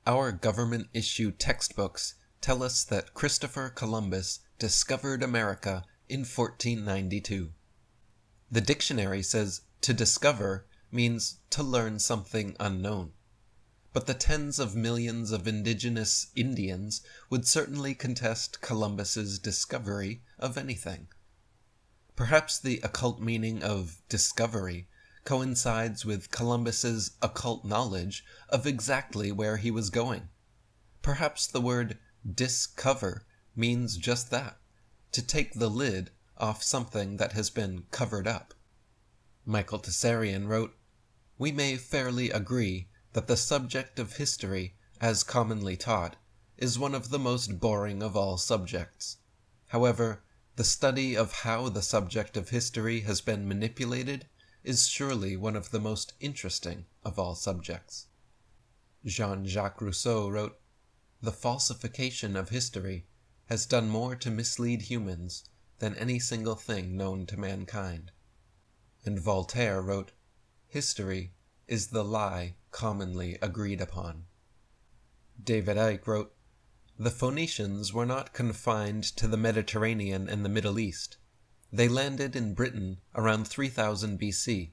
Our government-issued textbooks tell us that Krzysztof Columbus discovered America in 1492. The dictionary says to discover means to learn something unknown. But the tens of millions of indigenous Indians would certainly contest Columbus's discovery of anything. Perhaps the occult meaning of discovery coincides with Columbus's occult knowledge of exactly where he was going. Perhaps the word discover means just that, to take the lid off something that has been covered up. Michael Tessarian wrote, "We may fairly agree that the subject of history, as commonly taught, is one of the most boring of all subjects. However, the study of how the subject of history has been manipulated is surely one of the most interesting of all subjects." Jean-Jacques Rousseau wrote, "The falsification of history has done more to mislead humans than any single thing known to mankind." And Voltaire wrote, "History is the lie commonly agreed upon." David Icke wrote, "The Phoenicians were not confined to the Mediterranean and the Middle East. They landed in Britain around 3000 BC,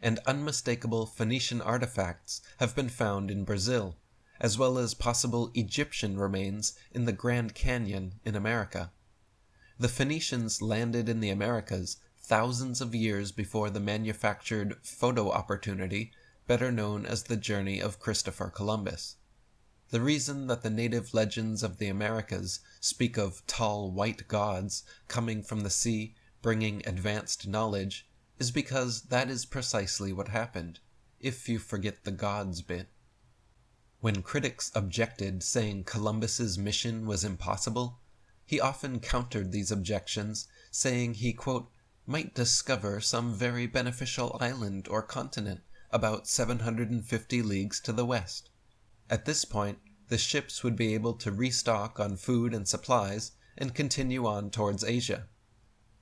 and unmistakable Phoenician artifacts have been found in Brazil, as well as possible Egyptian remains in the Grand Canyon in America. The Phoenicians landed in the Americas thousands of years before the manufactured photo opportunity better known as the journey of Krzysztof Columbus. The reason that the native legends of the Americas speak of tall white gods coming from the sea bringing advanced knowledge is because that is precisely what happened, if you forget the gods bit." When critics objected, saying Columbus's mission was impossible, he often countered these objections, saying he, quote, "might discover some very beneficial island or continent about 750 leagues to the west. At this point, the ships would be able to restock on food and supplies and continue on towards Asia.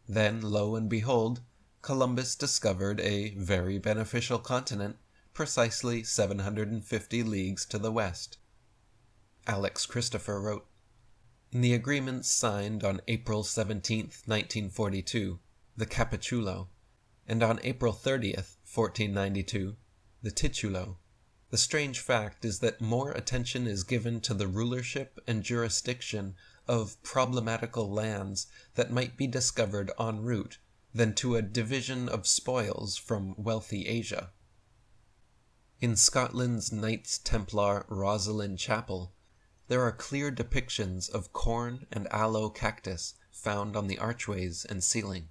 Then, lo and behold, Columbus discovered a very beneficial continent precisely 750 leagues to the west." Alex Christopher wrote, "In the agreements signed on April 17, 1942, the Capitulo, and on April 30th, 1492, the Titulo, the strange fact is that more attention is given to the rulership and jurisdiction of problematical lands that might be discovered en route than to a division of spoils from wealthy Asia. In Scotland's Knights Templar Rosslyn Chapel, there are clear depictions of corn and aloe cactus found on the archways and ceiling.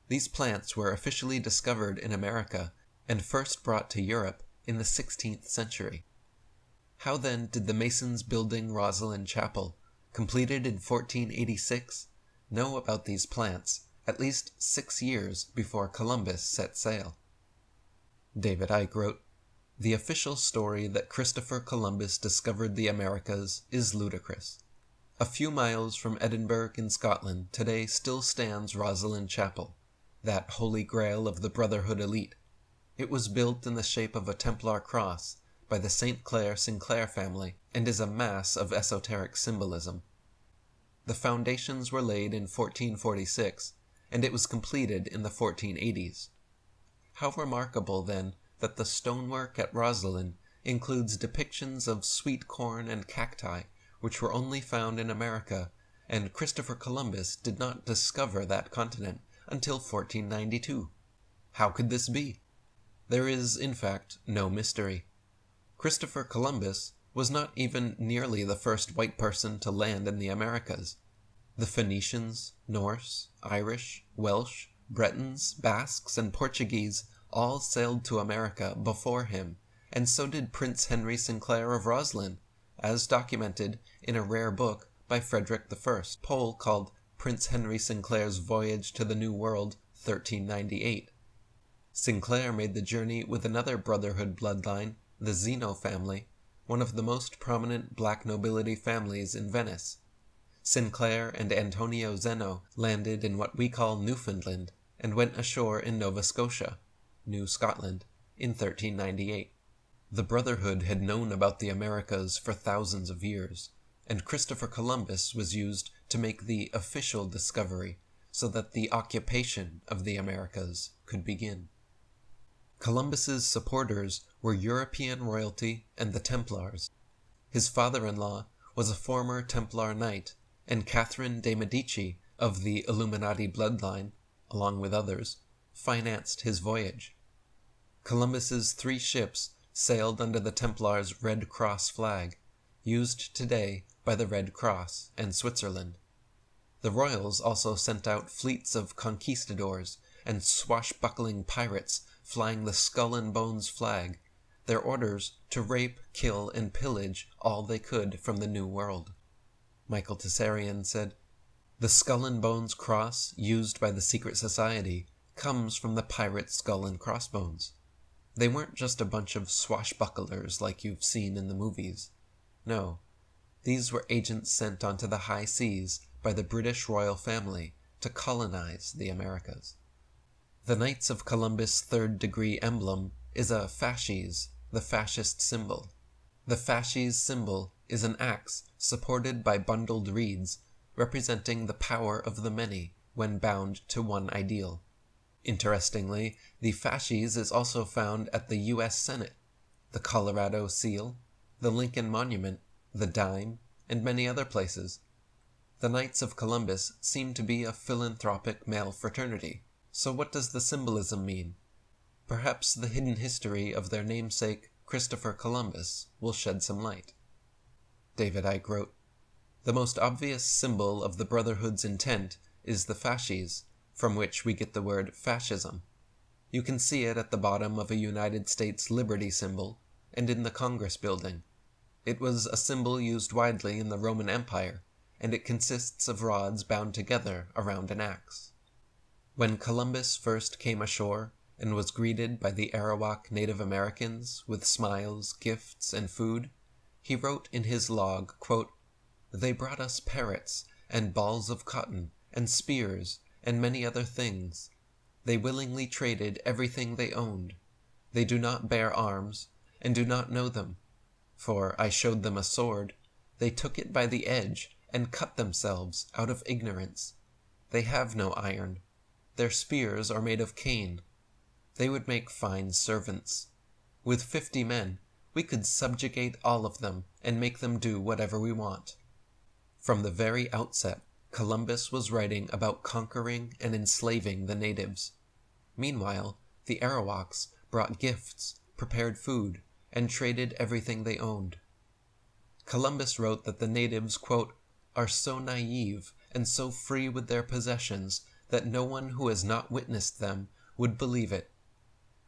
These plants were officially discovered in America and first brought to Europe in the 16th century. How then did the masons building Rosslyn Chapel, completed in 1486, know about these plants at least 6 years before Columbus set sail?" David Icke wrote, "The official story that Krzysztof Columbus discovered the Americas is ludicrous. A few miles from Edinburgh in Scotland today still stands Rosslyn Chapel, that holy grail of the Brotherhood elite. It was built in the shape of a Templar cross by the St. Clair Sinclair family and is a mass of esoteric symbolism. The foundations were laid in 1446, and it was completed in the 1480s. How remarkable, then, that the stonework at Rosslyn includes depictions of sweet corn and cacti, which were only found in America, and Krzysztof Columbus did not discover that continent until 1492. How could this be? There is, in fact, no mystery. Krzysztof Columbus was not even nearly the first white person to land in the Americas. The Phoenicians, Norse, Irish, Welsh, Bretons, Basques, and Portuguese all sailed to America before him, and so did Prince Henry Sinclair of Rosslyn, as documented in a rare book by Frederick I, Pole, called Prince Henry Sinclair's Voyage to the New World, 1398. Sinclair made the journey with another Brotherhood bloodline, the Zeno family, one of the most prominent black nobility families in Venice. Sinclair and Antonio Zeno landed in what we call Newfoundland and went ashore in Nova Scotia, New Scotland, in 1398. The Brotherhood had known about the Americas for thousands of years, and Christopher Columbus was used to make the official discovery so that the occupation of the Americas could begin. Columbus's supporters were European royalty and the Templars. His father-in-law was a former Templar knight, and Catherine de' Medici of the Illuminati bloodline, along with others, financed his voyage. Columbus's 3 ships sailed under the Templars' Red Cross flag, used today by the Red Cross and Switzerland. The royals also sent out fleets of conquistadors and swashbuckling pirates flying the Skull and Bones flag, their orders to rape, kill, and pillage all they could from the New World. Michael Tessarian said, "The Skull and Bones cross used by the secret society comes from the pirate skull and crossbones. They weren't just a bunch of swashbucklers like you've seen in the movies. No, these were agents sent onto the high seas by the British royal family to colonize the Americas." The Knights of Columbus' third-degree emblem is a fasces, the fascist symbol. The fasces symbol is an axe supported by bundled reeds, representing the power of the many when bound to one ideal. Interestingly, the fasces is also found at the U.S. Senate, the Colorado Seal, the Lincoln Monument, the Dime, and many other places. The Knights of Columbus seem to be a philanthropic male fraternity, so what does the symbolism mean? Perhaps the hidden history of their namesake, Christopher Columbus, will shed some light. David Icke wrote, "The most obvious symbol of the Brotherhood's intent is the fasces, from which we get the word fascism. You can see it at the bottom of a United States Liberty symbol and in the Congress building. It was a symbol used widely in the Roman Empire, and it consists of rods bound together around an axe." When Columbus first came ashore and was greeted by the Arawak Native Americans with smiles, gifts, and food, he wrote in his log, quote, "They brought us parrots and balls of cotton and spears and many other things. They willingly traded everything they owned. They do not bear arms and do not know them. For I showed them a sword. They took it by the edge and cut themselves out of ignorance. They have no iron. Their spears are made of cane. They would make fine servants. With 50 men, we could subjugate all of them and make them do whatever we want." From the very outset, Columbus was writing about conquering and enslaving the natives. Meanwhile, the Arawaks brought gifts, prepared food, and traded everything they owned. Columbus wrote that the natives, quote, "are so naive and so free with their possessions that no one who has not witnessed them would believe it.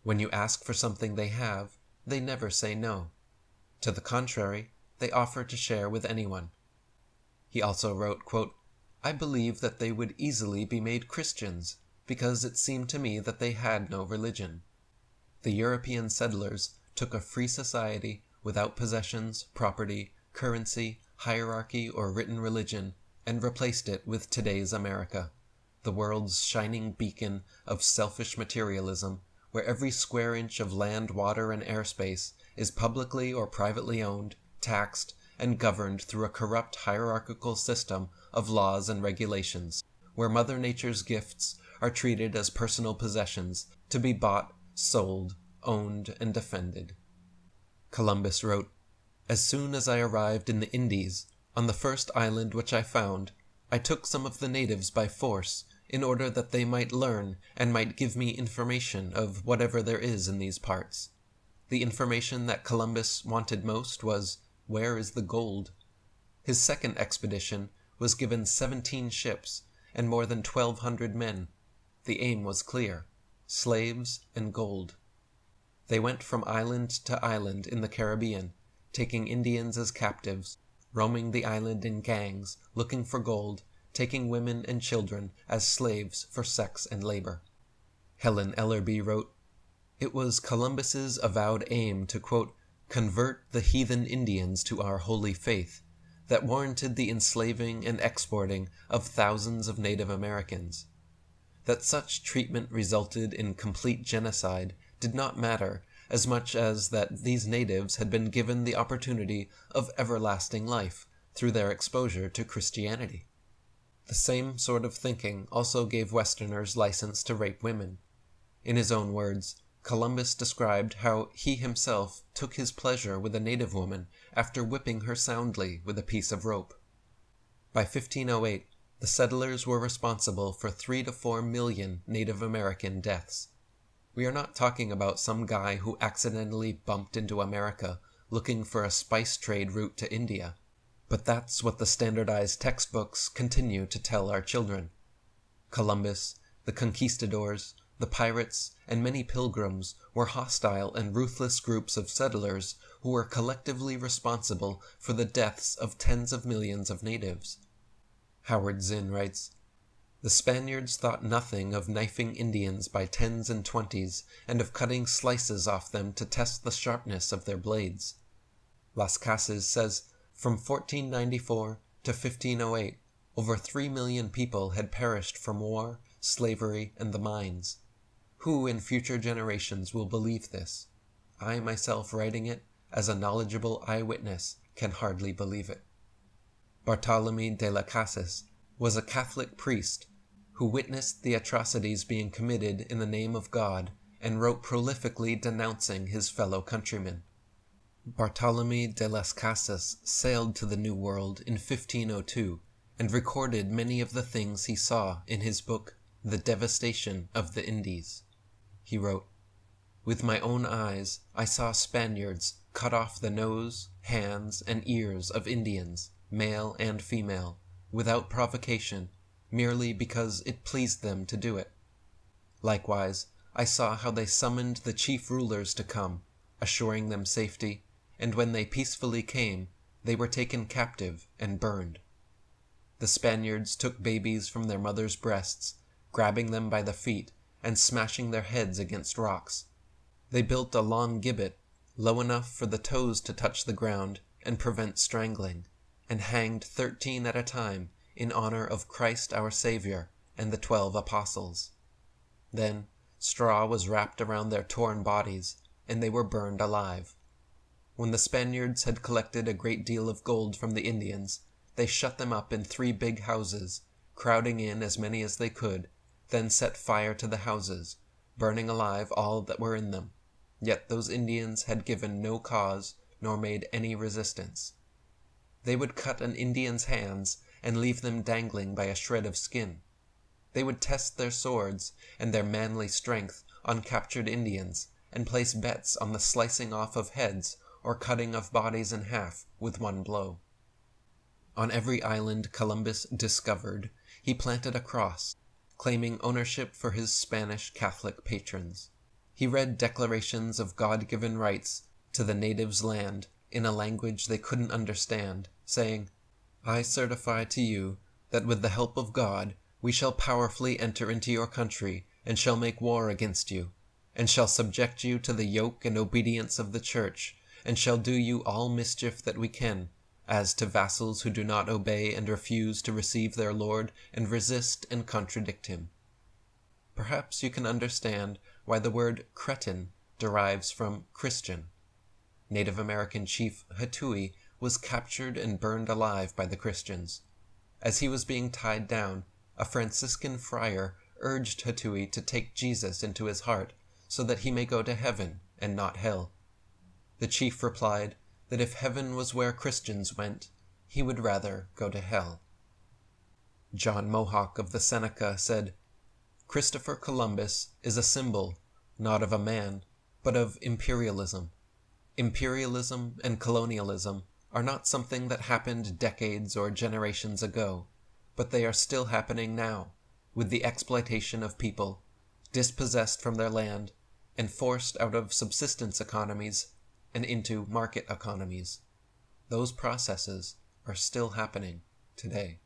When you ask for something they have, they never say no. To the contrary, they offer to share with anyone." He also wrote, quote, "I believe that they would easily be made Christians, because it seemed to me that they had no religion." The European settlers took a free society without possessions, property, currency, hierarchy, or written religion, and replaced it with today's America, the world's shining beacon of selfish materialism, where every square inch of land, water, and airspace is publicly or privately owned, taxed, and governed through a corrupt hierarchical system of laws and regulations, where Mother Nature's gifts are treated as personal possessions to be bought, sold, owned, and defended. Columbus wrote, "As soon as I arrived in the Indies, on the first island which I found, I took some of the natives by force, in order that they might learn and might give me information of whatever there is in these parts. The information that Columbus wanted most was, where is the gold? His second expedition was given 17 ships and more than 1,200 men. The aim was clear: slaves and gold. They went from island to island in the Caribbean, taking Indians as captives, roaming the island in gangs, looking for gold, taking women and children as slaves for sex and labor." Helen Ellerby wrote, "It was Columbus's avowed aim to, quote, convert the heathen Indians to our holy faith that warranted the enslaving and exporting of thousands of Native Americans. That such treatment resulted in complete genocide did not matter, as much as that these natives had been given the opportunity of everlasting life through their exposure to Christianity. The same sort of thinking also gave Westerners license to rape women. In his own words, Columbus described how he himself took his pleasure with a native woman after whipping her soundly with a piece of rope. By 1508, the settlers were responsible for 3 to 4 million Native American deaths. We are not talking about some guy who accidentally bumped into America looking for a spice trade route to India, but that's what the standardized textbooks continue to tell our children. Columbus, the conquistadors, the pirates, and many pilgrims were hostile and ruthless groups of settlers who were collectively responsible for the deaths of tens of millions of natives. Howard Zinn writes, "The Spaniards thought nothing of knifing Indians by 10s and 20s, and of cutting slices off them to test the sharpness of their blades." Las Casas says, from 1494 to 1508, over 3 million people had perished from war, slavery, and the mines. Who in future generations will believe this? I myself, writing it as a knowledgeable eyewitness, can hardly believe it. Bartolome de las Casas was a Catholic priest who witnessed the atrocities being committed in the name of God and wrote prolifically denouncing his fellow countrymen. Bartolome de las Casas sailed to the New World in 1502 and recorded many of the things he saw in his book, The Devastation of the Indies. He wrote, "With my own eyes I saw Spaniards cut off the nose, hands, and ears of Indians, male and female, without provocation, merely because it pleased them to do it. Likewise, I saw how they summoned the chief rulers to come, assuring them safety, and when they peacefully came, they were taken captive and burned. The Spaniards took babies from their mothers' breasts, grabbing them by the feet and smashing their heads against rocks. They built a long gibbet, low enough for the toes to touch the ground and prevent strangling, and hanged 13 at a time in honor of Christ our Savior and the 12 apostles. Then straw was wrapped around their torn bodies, and they were burned alive. When the Spaniards had collected a great deal of gold from the Indians, they shut them up in 3 big houses, crowding in as many as they could, then set fire to the houses, burning alive all that were in them. Yet those Indians had given no cause nor made any resistance. They would cut an Indian's hands and leave them dangling by a shred of skin. They would test their swords and their manly strength on captured Indians and place bets on the slicing off of heads or cutting of bodies in half with one blow. On every island Columbus discovered, he planted a cross, claiming ownership for his Spanish Catholic patrons. He read declarations of God-given rights to the natives' land in a language they couldn't understand, saying, "I certify to you that with the help of God we shall powerfully enter into your country and shall make war against you, and shall subject you to the yoke and obedience of the Church, and shall do you all mischief that we can, as to vassals who do not obey and refuse to receive their lord and resist and contradict him." Perhaps you can understand why the word cretin derives from Christian. Native American chief Hatui was captured and burned alive by the Christians. As he was being tied down, a Franciscan friar urged Hatui to take Jesus into his heart so that he may go to heaven and not hell. The chief replied that if heaven was where Christians went, he would rather go to hell. John Mohawk of the Seneca said, "Christopher Columbus is a symbol, not of a man, but of imperialism. Imperialism and colonialism are not something that happened decades or generations ago, but they are still happening now, with the exploitation of people, dispossessed from their land, and forced out of subsistence economies and into market economies. Those processes are still happening today."